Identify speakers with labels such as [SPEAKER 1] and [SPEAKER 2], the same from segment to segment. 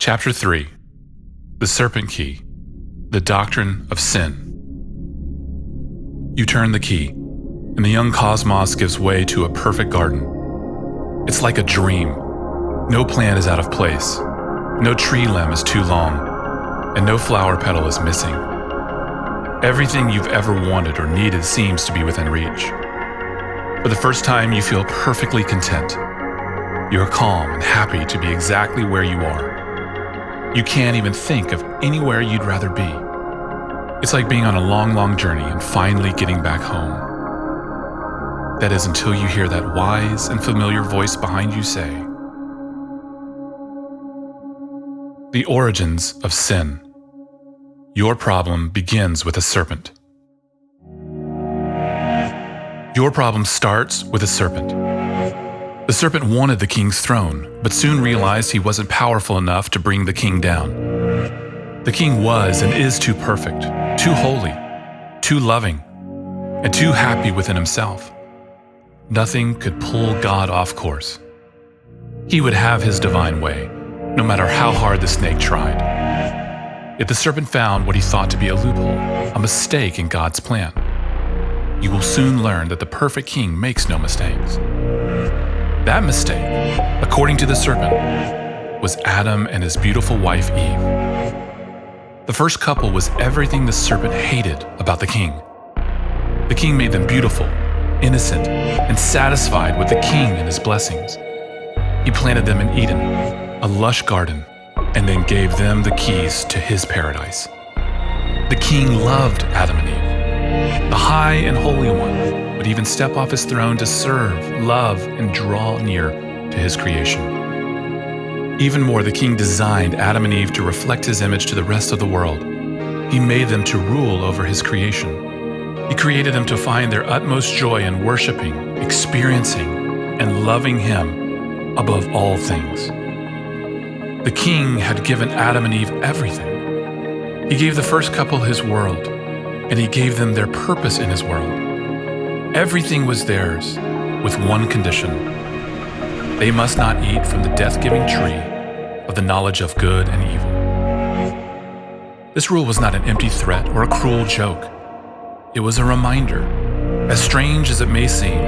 [SPEAKER 1] Chapter 3. The Serpent Key. The Doctrine of Sin. You turn the key, and the young cosmos gives way to a perfect garden. It's like a dream. No plant is out of place, no tree limb is too long, and no flower petal is missing. Everything you've ever wanted or needed seems to be within reach. For the first time, you feel perfectly content. You are calm and happy to be exactly where you are. You can't even think of anywhere you'd rather be. It's like being on a long journey and finally getting back home. That is until you hear that wise and familiar voice behind you say, "The origins of sin. Your problem begins with a serpent." Your problem starts with a serpent. The serpent wanted the king's throne, but soon realized he wasn't powerful enough to bring the king down. The king was and is too perfect, too holy, too loving, and too happy within himself. Nothing could pull God off course. He would have his divine way, no matter how hard the snake tried. Yet the serpent found what he thought to be a loophole, a mistake in God's plan. You will soon learn that the perfect king makes no mistakes. That mistake, according to the serpent, was Adam and his beautiful wife Eve. The first couple was everything the serpent hated about the king. The king made them beautiful, innocent, and satisfied with the king and his blessings. He planted them in Eden, a lush garden, and then gave them the keys to his paradise. The king loved Adam and Eve. The high and holy one would even step off his throne to serve, love, and draw near to his creation. Even more, the king designed Adam and Eve to reflect his image to the rest of the world. He made them to rule over his creation. He created them to find their utmost joy in worshiping, experiencing, and loving him above all things. The king had given Adam and Eve everything. He gave the first couple his world, and he gave them their purpose in his world. Everything was theirs, with one condition. They must not eat from the death-giving tree of the knowledge of good and evil. This rule was not an empty threat or a cruel joke. It was a reminder. As strange as it may seem,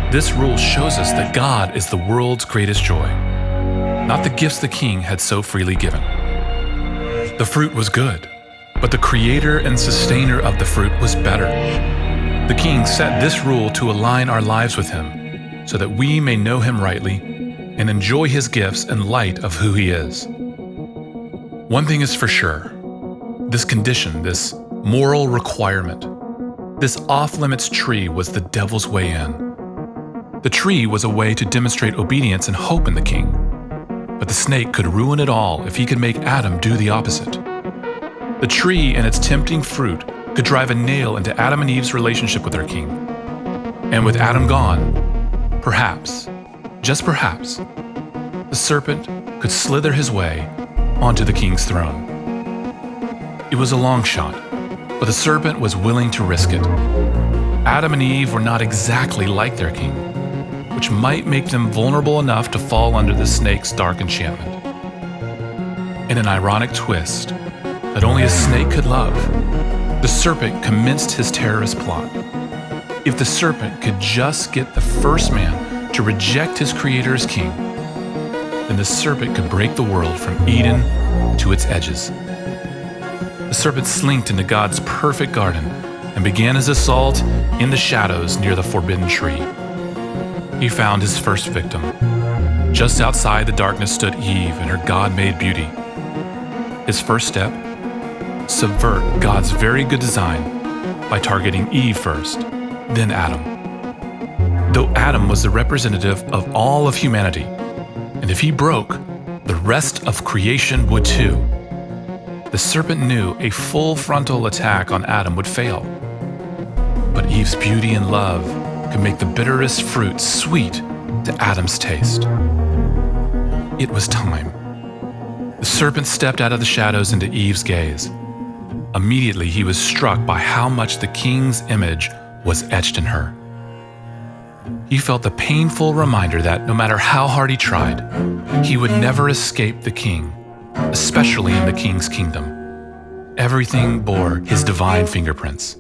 [SPEAKER 1] this rule shows us that God is the world's greatest joy, not the gifts the king had so freely given. The fruit was good, but the creator and sustainer of the fruit was better. The king set this rule to align our lives with him, so that we may know him rightly and enjoy his gifts in light of who he is. One thing is for sure, this condition, this moral requirement, this off-limits tree was the devil's way in. The tree was a way to demonstrate obedience and hope in the king, but the snake could ruin it all if he could make Adam do the opposite. The tree and its tempting fruit could drive a nail into Adam and Eve's relationship with their king. And with Adam gone, perhaps, just perhaps, the serpent could slither his way onto the king's throne. It was a long shot, but the serpent was willing to risk it. Adam and Eve were not exactly like their king, which might make them vulnerable enough to fall under the snake's dark enchantment. In an ironic twist that only a snake could love, the serpent commenced his terrorist plot. If the serpent could just get the first man to reject his creator as king, then the serpent could break the world from Eden to its edges. The serpent slinked into God's perfect garden and began his assault in the shadows near the forbidden tree. He found his first victim. Just outside the darkness stood Eve in her God-made beauty. His first step, subvert God's very good design by targeting Eve first, then Adam. Though Adam was the representative of all of humanity, and if he broke, the rest of creation would too. The serpent knew a full frontal attack on Adam would fail. But Eve's beauty and love could make the bitterest fruit sweet to Adam's taste. It was time. The serpent stepped out of the shadows into Eve's gaze. Immediately, he was struck by how much the king's image was etched in her. He felt the painful reminder that no matter how hard he tried, he would never escape the king especially in the king's kingdom. Everything bore his divine fingerprints.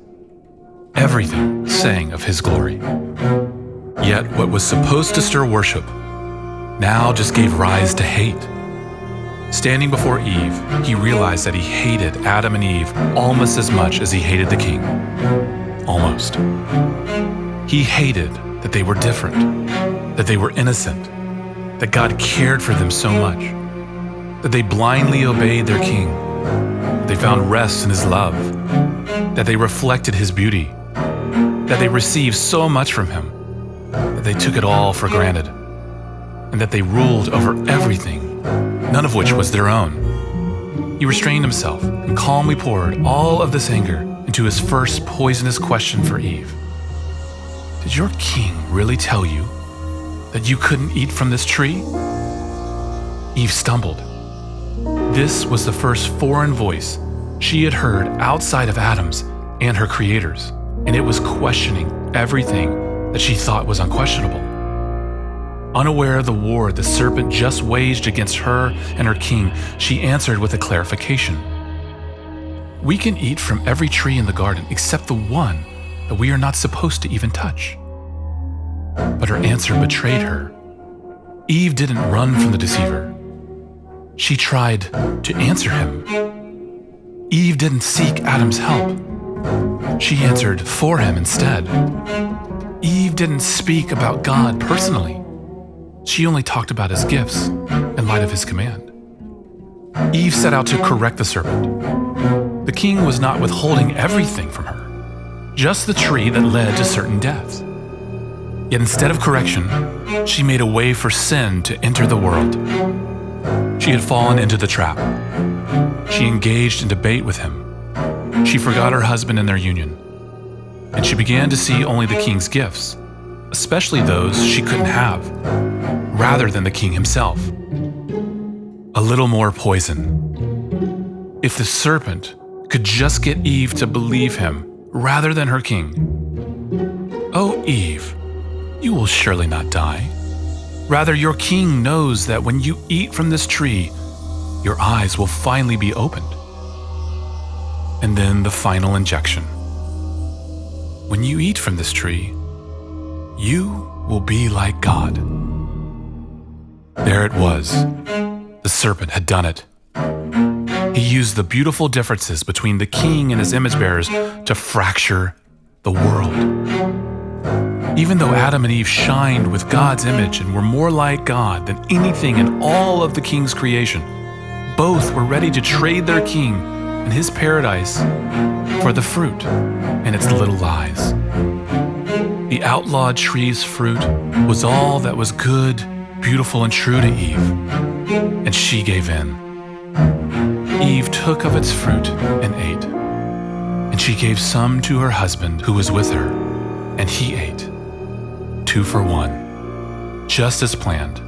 [SPEAKER 1] Everything sang of his glory. Yet what was supposed to stir worship now just gave rise to hate. Standing before Eve, he realized that he hated Adam and Eve almost as much as he hated the king. Almost. He hated that they were different, that they were innocent, that God cared for them so much, that they blindly obeyed their king, that they found rest in his love, that they reflected his beauty, that they received so much from him, that they took it all for granted, and that they ruled over everything, none of which was their own. He restrained himself and calmly poured all of this anger into his first poisonous question for Eve. Did your king really tell you that you couldn't eat from this tree? Eve stumbled. This was the first foreign voice she had heard outside of Adam's and her creator's, and it was questioning everything that she thought was unquestionable. Unaware of the war the serpent just waged against her and her king, she answered with a clarification. We can eat from every tree in the garden except the one that we are not supposed to even touch. But her answer betrayed her. Eve didn't run from the deceiver. She tried to answer him. Eve didn't seek Adam's help. She answered for him instead. Eve didn't speak about God personally. She only talked about his gifts in light of his command. Eve set out to correct the serpent. The king was not withholding everything from her, just the tree that led to certain deaths. Yet instead of correction, she made a way for sin to enter the world. She had fallen into the trap. She engaged in debate with him. She forgot her husband and their union. And she began to see only the king's gifts, especially those she couldn't have, rather than the king himself. A little more poison. If the serpent could just get Eve to believe him rather than her king. Oh, Eve, you will surely not die. Rather, your king knows that when you eat from this tree, your eyes will finally be opened. And then the final injection. When you eat from this tree, you will be like God. There it was. The serpent had done it. He used the beautiful differences between the king and his image bearers to fracture the world. Even though Adam and Eve shined with God's image and were more like God than anything in all of the king's creation, both were ready to trade their king and his paradise for the fruit and its little lies. The outlawed tree's fruit was all that was good, beautiful, and true to Eve, and she gave in. Eve took of its fruit and ate, and she gave some to her husband who was with her, and he ate. 2 for 1, just as planned.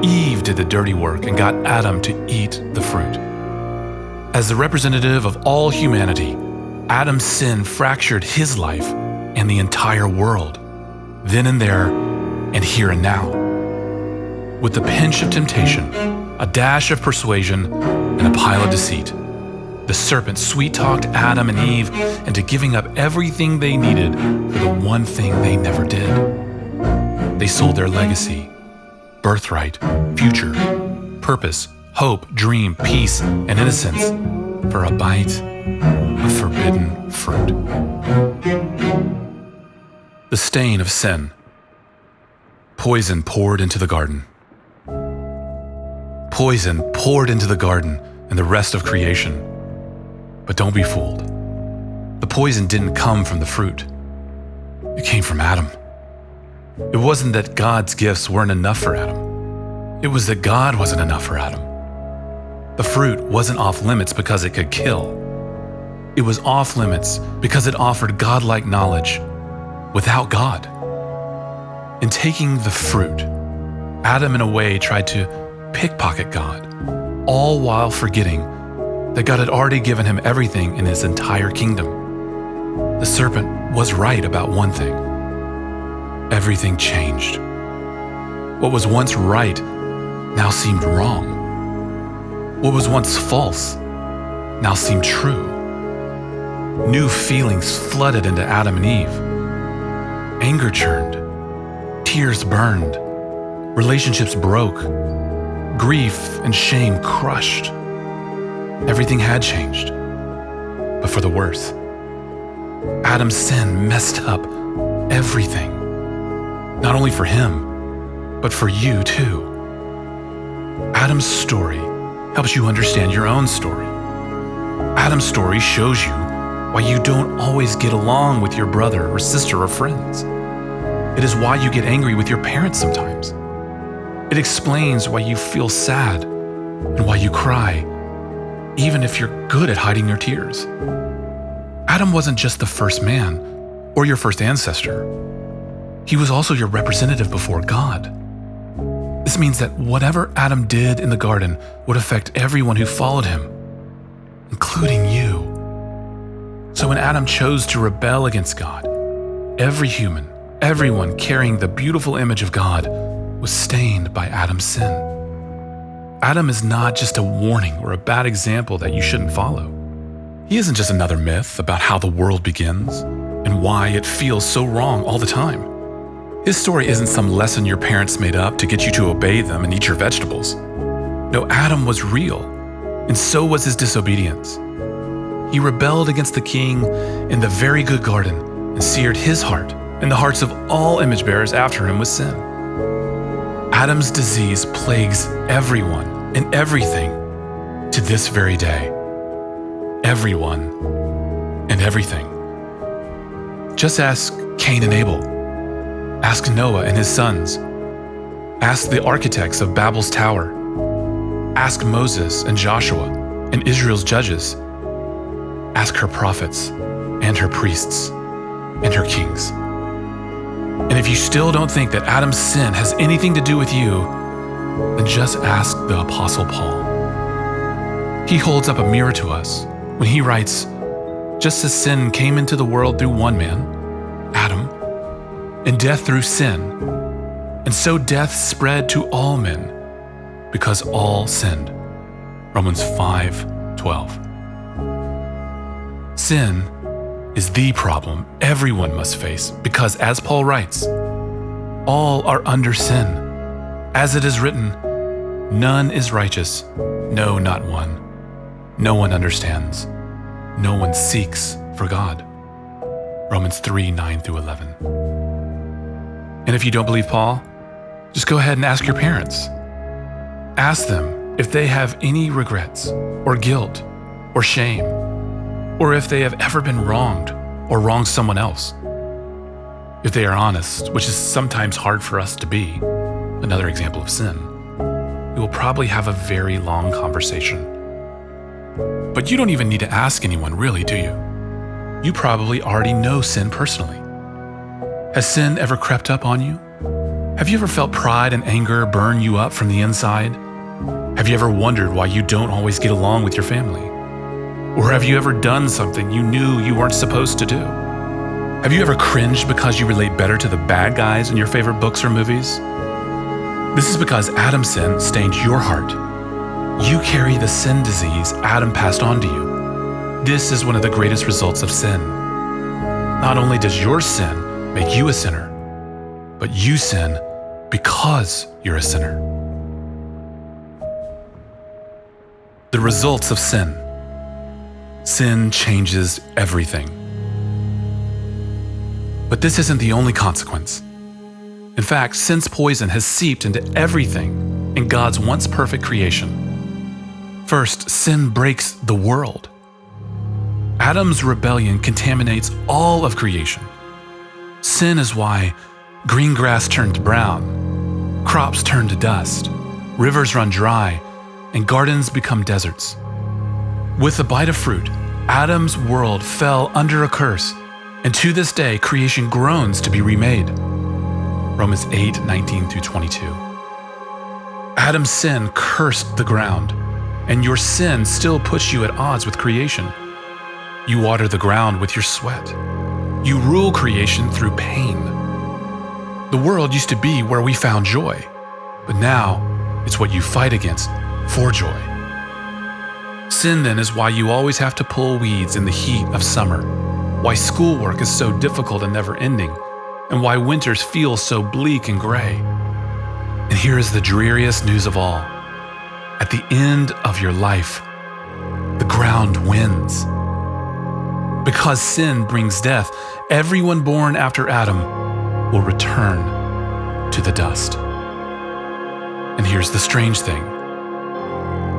[SPEAKER 1] Eve did the dirty work and got Adam to eat the fruit. As the representative of all humanity, Adam's sin fractured his life and the entire world, then and there, and here and now. With a pinch of temptation, a dash of persuasion, and a pile of deceit, the serpent sweet-talked Adam and Eve into giving up everything they needed for the one thing they never did. They sold their legacy, birthright, future, purpose, hope, dream, peace, and innocence for a bite of forbidden fruit. The stain of sin. Poison poured into the garden. Poison poured into the garden and the rest of creation. But don't be fooled. The poison didn't come from the fruit. It came from Adam. It wasn't that God's gifts weren't enough for Adam. It was that God wasn't enough for Adam. The fruit wasn't off limits because it could kill. It was off limits because it offered godlike knowledge without God. In taking the fruit, Adam in a way tried to pickpocket God, all while forgetting that God had already given him everything in his entire kingdom. The serpent was right about one thing. Everything changed. What was once right now seemed wrong. What was once false now seemed true. New feelings flooded into Adam and Eve. Anger churned. Tears burned. Relationships broke. Grief and shame crushed. Everything had changed, but for the worse. Adam's sin messed up everything. Not only for him, but for you too. Adam's story helps you understand your own story. Adam's story shows you why you don't always get along with your brother or sister or friends. It is why you get angry with your parents sometimes. It explains why you feel sad and why you cry, even if you're good at hiding your tears. Adam wasn't just the first man or your first ancestor. He was also your representative before God. This means that whatever Adam did in the garden would affect everyone who followed him, including you. So when Adam chose to rebel against God, every human, everyone carrying the beautiful image of God, was stained by Adam's sin. Adam is not just a warning or a bad example that you shouldn't follow. He isn't just another myth about how the world begins and why it feels so wrong all the time. His story isn't some lesson your parents made up to get you to obey them and eat your vegetables. No, Adam was real, and so was his disobedience. He rebelled against the king in the very good garden and seared his heart and the hearts of all image bearers after him with sin. Adam's disease plagues everyone and everything to this very day. Everyone and everything. Just ask Cain and Abel. Ask Noah and his sons. Ask the architects of Babel's tower. Ask Moses and Joshua and Israel's judges. Ask her prophets and her priests and her kings. And if you still don't think that Adam's sin has anything to do with you, then just ask the Apostle Paul. He holds up a mirror to us when he writes, "Just as sin came into the world through one man, Adam, and death through sin, and so death spread to all men because all sinned." Romans 5:12. Sin is the problem everyone must face because, as Paul writes, all are under sin. As it is written, none is righteous, no, not one. No one understands. No one seeks for God. Romans 3:9-11. And if you don't believe Paul, just go ahead and ask your parents. Ask them if they have any regrets or guilt or shame, or if they have ever been wronged or wronged someone else. If they are honest, which is sometimes hard for us to be, another example of sin, we will probably have a very long conversation. But you don't even need to ask anyone, really, do you? You probably already know sin personally. Has sin ever crept up on you? Have you ever felt pride and anger burn you up from the inside? Have you ever wondered why you don't always get along with your family? Or have you ever done something you knew you weren't supposed to do? Have you ever cringed because you relate better to the bad guys in your favorite books or movies? This is because Adam's sin stained your heart. You carry the sin disease Adam passed on to you. This is one of the greatest results of sin. Not only does your sin make you a sinner, but you sin because you're a sinner. The results of sin. Sin changes everything. But this isn't the only consequence. In fact, sin's poison has seeped into everything in God's once perfect creation. First, sin breaks the world. Adam's rebellion contaminates all of creation. Sin is why green grass turned to brown, crops turn to dust, rivers run dry, and gardens become deserts. With the bite of fruit, Adam's world fell under a curse, and to this day, creation groans to be remade. Romans 8:19-22. Adam's sin cursed the ground, and your sin still puts you at odds with creation. You water the ground with your sweat. You rule creation through pain. The world used to be where we found joy, but now it's what you fight against for joy. Sin then is why you always have to pull weeds in the heat of summer, why schoolwork is so difficult and never-ending, and why winters feel so bleak and gray. And here is the dreariest news of all. At the end of your life, the ground wins. Because sin brings death, everyone born after Adam will return to the dust. And here's the strange thing.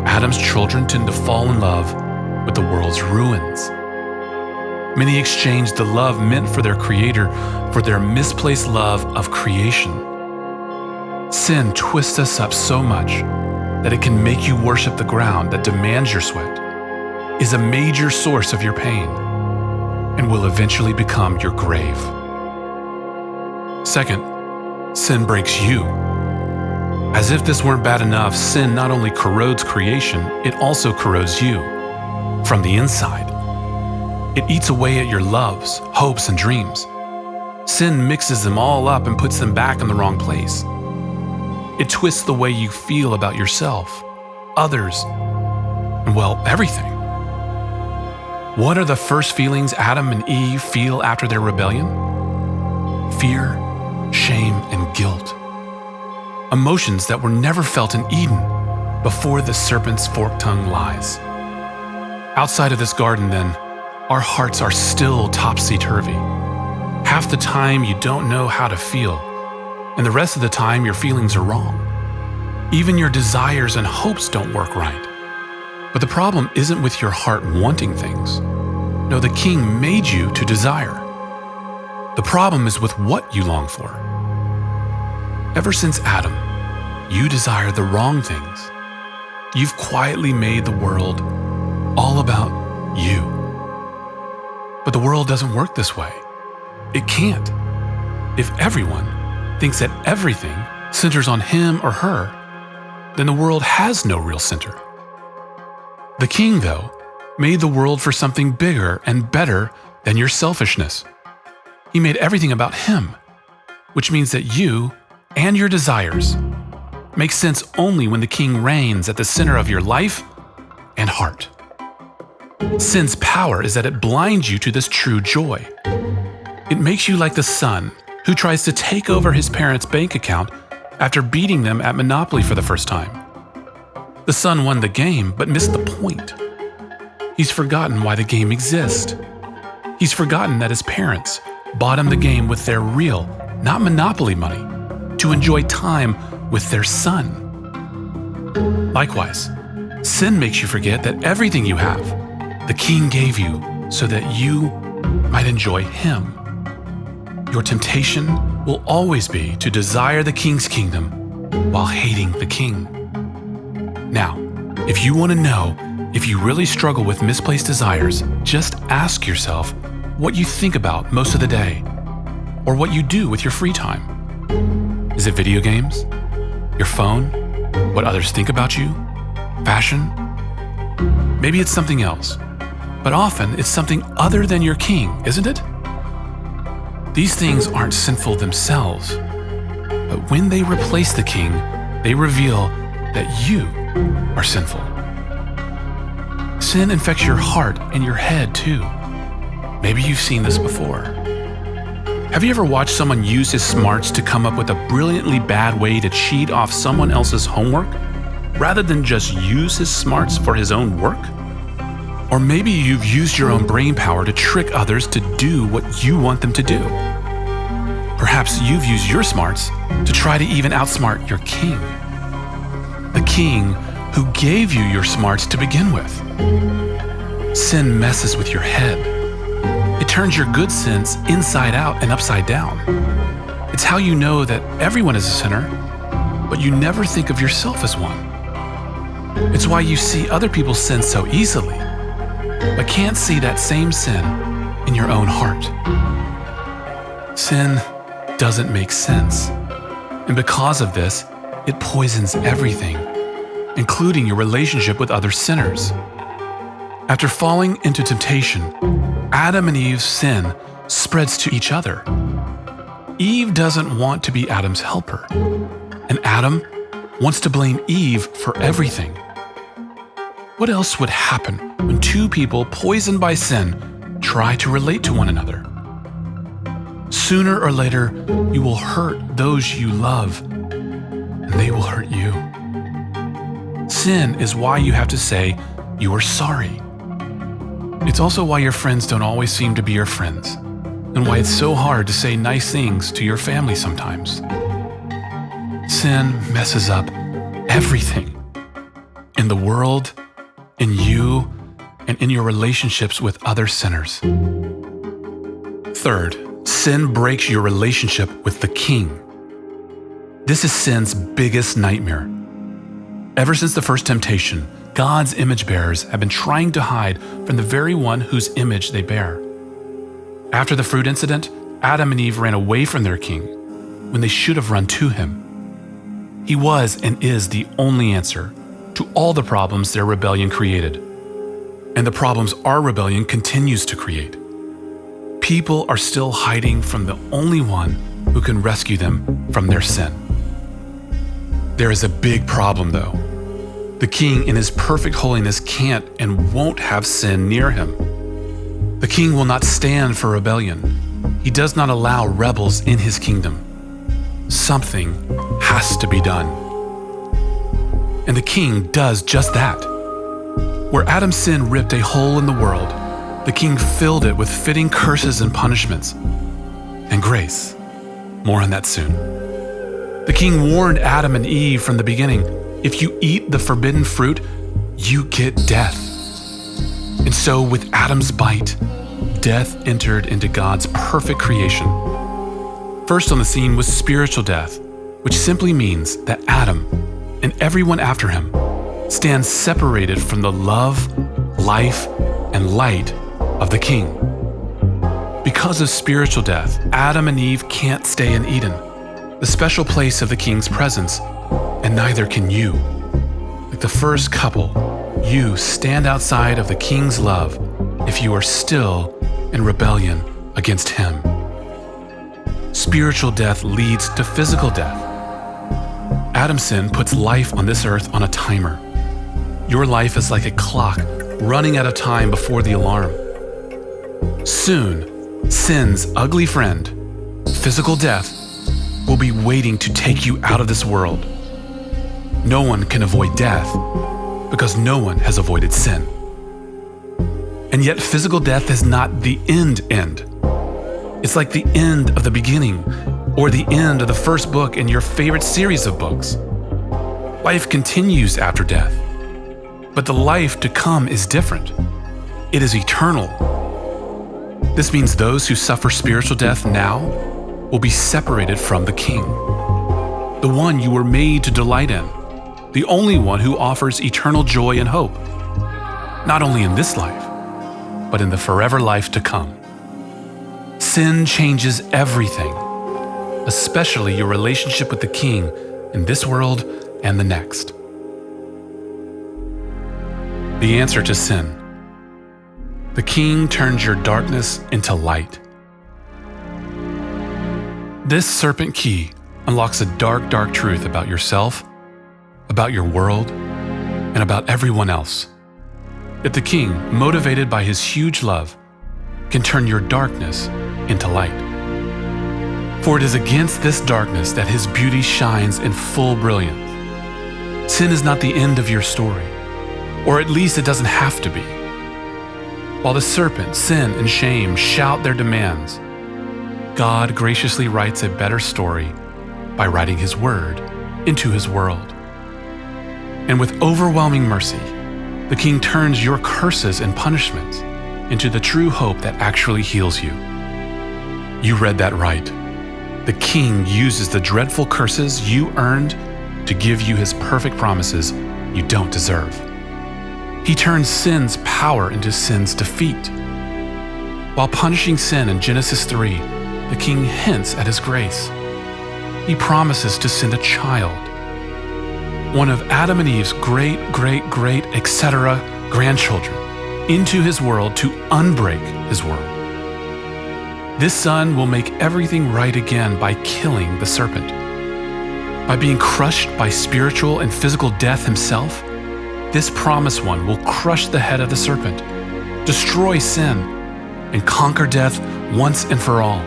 [SPEAKER 1] Adam's children tend to fall in love with the world's ruins. Many exchange the love meant for their Creator for their misplaced love of creation. Sin twists us up so much that it can make you worship the ground that demands your sweat, is a major source of your pain, and will eventually become your grave. Second, sin breaks you. As if this weren't bad enough, sin not only corrodes creation, it also corrodes you from the inside. It eats away at your loves, hopes, and dreams. Sin mixes them all up and puts them back in the wrong place. It twists the way you feel about yourself, others, and well, everything. What are the first feelings Adam and Eve feel after their rebellion? Fear, shame, and guilt. Emotions that were never felt in Eden before the serpent's forked-tongued lies. Outside of this garden, then, our hearts are still topsy-turvy. Half the time you don't know how to feel, and the rest of the time your feelings are wrong. Even your desires and hopes don't work right. But the problem isn't with your heart wanting things. No, the King made you to desire. The problem is with what you long for. Ever since Adam, you desire the wrong things. You've quietly made the world all about you. But the world doesn't work this way. It can't. If everyone thinks that everything centers on him or her, then the world has no real center. The King, though, made the world for something bigger and better than your selfishness. He made everything about him, which means that you and your desires make sense only when the King reigns at the center of your life and heart. Sin's power is that it blinds you to this true joy. It makes you like the son who tries to take over his parents' bank account after beating them at Monopoly for the first time. The son won the game but missed the point. He's forgotten why the game exists. He's forgotten that his parents bought him the game with their real, not Monopoly money, to enjoy time with their son. Likewise, sin makes you forget that everything you have, the King gave you so that you might enjoy him. Your temptation will always be to desire the King's kingdom while hating the King. Now, if you want to know if you really struggle with misplaced desires, just ask yourself what you think about most of the day, or what you do with your free time. Is it video games? Your phone? What others think about you? Fashion? Maybe it's something else, but often it's something other than your King, isn't it? These things aren't sinful themselves, but when they replace the King, they reveal that you are sinful. Sin infects your heart and your head too. Maybe you've seen this before. Have you ever watched someone use his smarts to come up with a brilliantly bad way to cheat off someone else's homework, rather than just use his smarts for his own work? Or maybe you've used your own brain power to trick others to do what you want them to do. Perhaps you've used your smarts to try to even outsmart your King. The King who gave you your smarts to begin with. Sin messes with your head. It turns your good sense inside out and upside down. It's how you know that everyone is a sinner, but you never think of yourself as one. It's why you see other people's sins so easily, but can't see that same sin in your own heart. Sin doesn't make sense, and because of this, it poisons everything, including your relationship with other sinners. After falling into temptation, Adam and Eve's sin spreads to each other. Eve doesn't want to be Adam's helper, and Adam wants to blame Eve for everything. What else would happen when two people poisoned by sin try to relate to one another? Sooner or later, you will hurt those you love, and they will hurt you. Sin is why you have to say you are sorry. It's also why your friends don't always seem to be your friends, and why it's so hard to say nice things to your family sometimes. Sin messes up everything in the world, in you, and in your relationships with other sinners. Third, sin breaks your relationship with the King. This is sin's biggest nightmare. Ever since the first temptation, God's image bearers have been trying to hide from the very one whose image they bear. After the fruit incident, Adam and Eve ran away from their King when they should have run to him. He was and is the only answer to all the problems their rebellion created, and the problems our rebellion continues to create. People are still hiding from the only one who can rescue them from their sin. There is a big problem, though. The King in his perfect holiness can't and won't have sin near him. The King will not stand for rebellion. He does not allow rebels in his kingdom. Something has to be done. And the King does just that. Where Adam's sin ripped a hole in the world, the King filled it with fitting curses and punishments, and grace. More on that soon. The King warned Adam and Eve from the beginning, if you eat the forbidden fruit, you get death. And so with Adam's bite, death entered into God's perfect creation. First on the scene was spiritual death, which simply means that Adam, and everyone after him, stands separated from the love, life, and light of the King. Because of spiritual death, Adam and Eve can't stay in Eden, the special place of the King's presence, and neither can you. Like the first couple, you stand outside of the King's love if you are still in rebellion against him. Spiritual death leads to physical death. Adam's sin puts life on this earth on a timer. Your life is like a clock running out of time before the alarm. Soon, sin's ugly friend, physical death, will be waiting to take you out of this world. No one can avoid death because no one has avoided sin. And yet physical death is not the end. It's like the end of the beginning, or the end of the first book in your favorite series of books. Life continues after death, but the life to come is different. It is eternal. This means those who suffer spiritual death now will be separated from the King, the one you were made to delight in, the only one who offers eternal joy and hope, not only in this life, but in the forever life to come. Sin changes everything, especially your relationship with the King in this world and the next. The answer to sin. The King turns your darkness into light. This serpent key unlocks a dark, dark truth about yourself, about your world, and about everyone else. That the King, motivated by his huge love, can turn your darkness into light. For it is against this darkness that his beauty shines in full brilliance. Sin is not the end of your story, or at least it doesn't have to be. While the serpent, sin, and shame shout their demands, God graciously writes a better story by writing his word into his world. And with overwhelming mercy, the King turns your curses and punishments into the true hope that actually heals you. You read that right. The King uses the dreadful curses you earned to give you his perfect promises you don't deserve. He turns sin's power into sin's defeat. While punishing sin in Genesis 3, the King hints at his grace. He promises to send a child, one of Adam and Eve's great, etc. grandchildren, into his world to unbreak his world. This son will make everything right again by killing the serpent. By being crushed by spiritual and physical death himself, This promised one will crush the head of the serpent, destroy sin, and conquer death once and for all.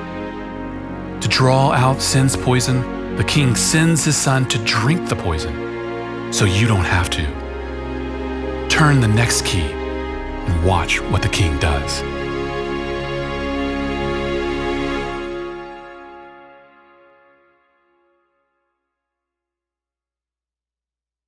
[SPEAKER 1] To draw out sin's poison, the king sends his son to drink the poison, so you don't have to. Turn the next key and watch what the king does.